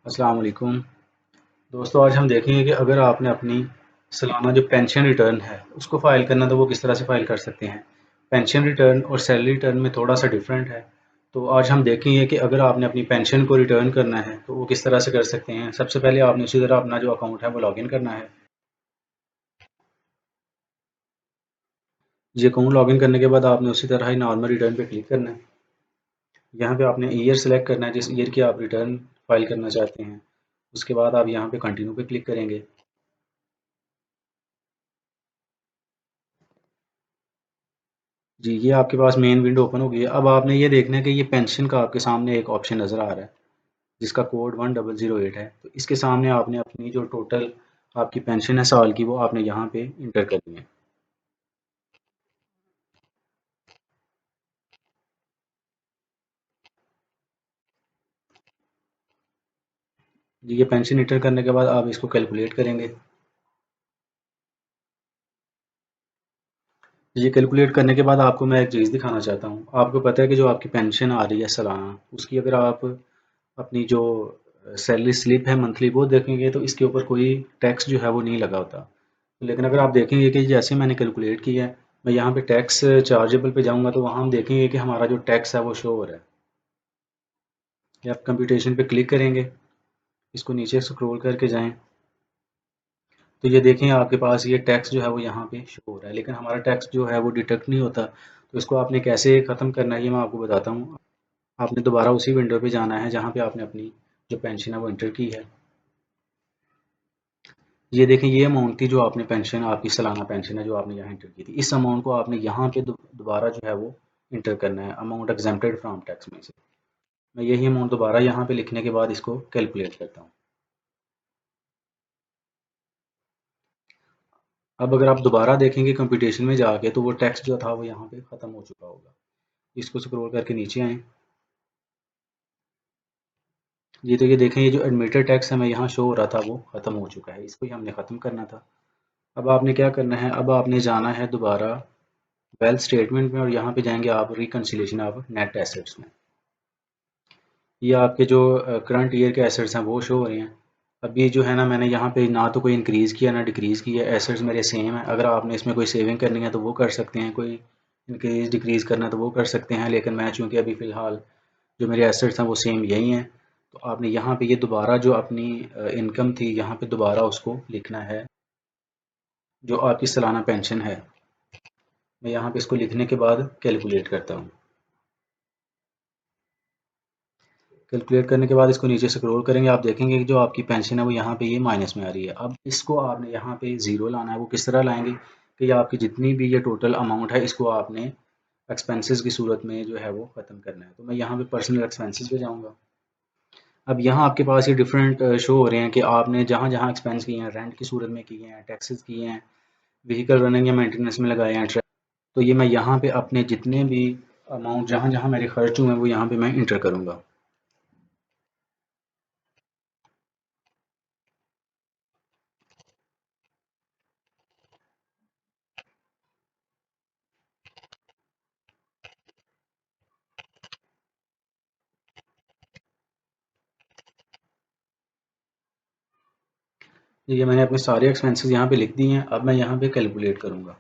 अस्सलाम वालेकुम। दोस्तों, आज हम देखेंगे कि अगर आपने अपनी सालाना जो पेंशन रिटर्न है उसको फ़ाइल करना तो वो किस तरह से फ़ाइल कर सकते हैं। पेंशन रिटर्न और सैलरी रिटर्न में थोड़ा सा डिफरेंट है। तो आज हम देखेंगे कि अगर आपने अपनी पेंशन को रिटर्न करना है तो वो किस तरह से कर सकते हैं। सबसे पहले आपने उसी तरह अपना जो अकाउंट है वो लॉगिन करना है। जी, अकाउंट लॉगिन करने के बाद आपने उसी तरह ही नॉर्मल रिटर्न पे क्लिक करना है। यहाँ पे आपने ईयर सेलेक्ट करना है जिस ईयर की आप रिटर्न फाइल करना चाहते हैं। उसके बाद आप यहाँ पे कंटिन्यू पे क्लिक करेंगे। जी, ये आपके पास मेन विंडो ओपन हो गई है। अब आपने ये देखना है कि ये पेंशन का आपके सामने एक ऑप्शन नज़र आ रहा है जिसका कोड 1008 है। तो इसके सामने आपने अपनी जो टोटल आपकी पेंशन है साल की वो आपने यहाँ पे इंटर करनी है। जी, ये पेंशन इंटर करने के बाद आप इसको कैलकुलेट करेंगे। ये कैलकुलेट करने के बाद आपको मैं एक चीज़ दिखाना चाहता हूँ। आपको पता है कि जो आपकी पेंशन आ रही है सालाना, उसकी अगर आप अपनी जो सैलरी स्लिप है मंथली वो देखेंगे तो इसके ऊपर कोई टैक्स जो है वो नहीं लगा होता। लेकिन अगर आप देखेंगे कि जैसे मैंने कैलकुलेट किया है, मैं यहाँ पे टैक्स चार्जेबल पे जाऊँगा तो वहाँ हम देखेंगे कि हमारा जो टैक्स है वो शो हो रहा है। ये आप कंप्यूटेशन पे क्लिक करेंगे, इसको नीचे स्क्रॉल करके जाएँ, तो ये देखें आपके पास ये टैक्स जो है वो यहाँ पे शो हो रहा है, लेकिन हमारा टैक्स जो है वो डिडक्ट नहीं होता। तो इसको आपने कैसे ख़त्म करना है ये मैं आपको बताता हूँ। आपने दोबारा उसी विंडो पे जाना है जहाँ पे आपने अपनी जो पेंशन है वो एंटर की है। ये देखें ये अमाउंट थी जो आपने पेंशन आपकी सालाना पेंशन है जो आपने यहाँ एंटर की थी। इस अमाउंट को आपने यहाँ पे दोबारा जो है वो इंटर करना है, अमाउंट एग्जेम्प्टेड फ्रॉम टैक्स में से। मैं यही अमाउंट दोबारा यहाँ पे लिखने के बाद इसको कैलकुलेट करता हूँ। अब अगर आप दोबारा देखेंगे कंप्यूटेशन में जाके तो वो टैक्स जो था वो यहाँ पे ख़त्म हो चुका होगा। इसको स्क्रॉल करके नीचे आएँ। ये तो ये देखें ये जो एडमिटेड टैक्स हमें यहाँ शो हो रहा था वो ख़त्म हो चुका है, इसको ही हमने ख़त्म करना था। अब आपने क्या करना है, अब आपने जाना है दोबारा वेल्थ स्टेटमेंट में और यहाँ पे जाएंगे आप रिकन्सिलेशन ऑफ नेट एसेट्स में। ये आपके जो करंट ईयर के एसेट्स हैं वो शो हो रहे हैं। अब ये जो है ना मैंने यहाँ पे ना तो कोई इंक्रीज़ किया ना डिक्रीज़ किया, एसेट्स मेरे सेम है। अगर आपने इसमें कोई सेविंग करनी है तो वो कर सकते हैं, कोई इंक्रीज़ डिक्रीज़ करना है तो वो कर सकते हैं, लेकिन मैं चूँकि अभी फ़िलहाल जो मेरे एसेट्स हैं वो सेम यही हैं। तो आपने यहाँ पे ये दोबारा जो अपनी इनकम थी यहाँ पे दोबारा उसको लिखना है जो आपकी सालाना पेंशन है। मैं यहाँ पे इसको लिखने के बाद कैलकुलेट करता हूँ। कैलकुलेट करने के बाद इसको नीचे स्क्रॉल करेंगे, आप देखेंगे कि जो आपकी पेंशन है वो यहाँ पे ये माइनस में आ रही है। अब इसको आपने यहाँ पे ज़ीरो लाना है। वो किस तरह लाएंगे कि ये आपकी जितनी भी ये टोटल अमाउंट है इसको आपने एक्सपेंसेस की सूरत में जो है वो ख़त्म करना है। तो मैं यहाँ पे पर्सनल एक्सपेंसेस पे जाऊँगा। अब यहाँ आपके पास ये डिफरेंट शो हो रहे हैं कि आपने जहाँ जहाँ एक्सपेंस किए हैं, रेंट की सूरत में किए हैं, टैक्सेस किए हैं, व्हीकल रनिंग या मेंटेनेंस में लगाए हैं, तो ये मैं यहाँ पे अपने जितने भी अमाउंट जहाँ जहाँ मेरे खर्च हुए हैं वो यहाँ पे मैं इंटर करूँगा। ये मैंने अपने सारे एक्सपेंसेस यहाँ पे लिख दिए हैं। अब मैं यहाँ पे कैलकुलेट करूँगा।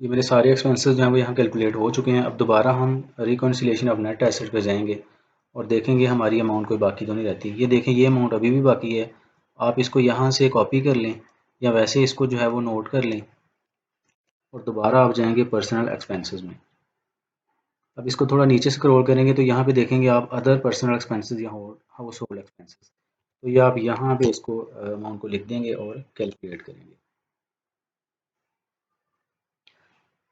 ये मेरे सारे एक्सपेंसेस जो हैं वो यहाँ कैलकुलेट हो चुके हैं। अब दोबारा हम रिकॉन्सिलेशन ऑफ नेट एसेट पे जाएंगे और देखेंगे हमारी अमाउंट कोई बाकी तो नहीं रहती। ये देखें ये अमाउंट अभी भी बाकी है। आप इसको यहाँ से कॉपी कर लें या वैसे इसको जो है वो नोट कर लें और दोबारा आप जाएंगे पर्सनल एक्सपेंसेस में। अब इसको थोड़ा नीचे स्क्रॉल करेंगे तो यहाँ पे देखेंगे आप अदर पर्सनल एक्सपेंसेस या हाउस होल्ड एक्सपेंसेस। तो ये आप यहाँ पे इसको अमाउंट को लिख देंगे और कैलकुलेट करेंगे।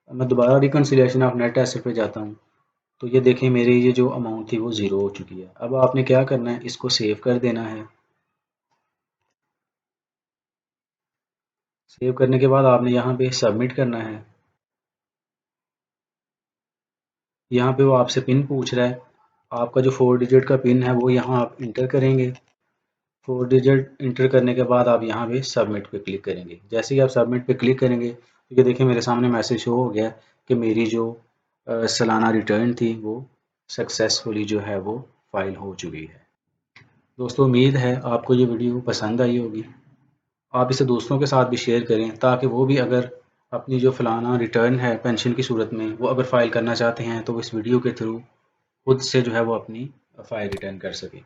अब मैं दोबारा रिकन्सिलिएशन ऑफ नेट एसेट पे जाता हूँ। तो ये देखें मेरी ये जो अमाउंट थी वो ज़ीरो हो चुकी है। अब आपने क्या करना है, इसको सेव कर देना है। सेव करने के बाद आपने यहाँ पे सबमिट करना है। यहाँ पे वो आपसे पिन पूछ रहा है। आपका जो 4 डिजिट का पिन है वो यहाँ आप इंटर करेंगे। 4 डिजिट इंटर करने के बाद आप यहाँ पे सबमिट पे क्लिक करेंगे। जैसे ही आप सबमिट पे क्लिक करेंगे तो ये देखिए मेरे सामने मैसेज शो हो गया कि मेरी जो सालाना रिटर्न थी वो सक्सेसफुली जो है वो फ़ाइल हो चुकी है। दोस्तों उम्मीद है आपको ये वीडियो पसंद आई होगी। आप इसे दोस्तों के साथ भी शेयर करें ताकि वो भी अगर अपनी जो फ़लाना रिटर्न है पेंशन की सूरत में वो अगर फ़ाइल करना चाहते हैं तो इस वीडियो के थ्रू खुद से जो है वो अपनी फ़ाइल रिटर्न कर सकें।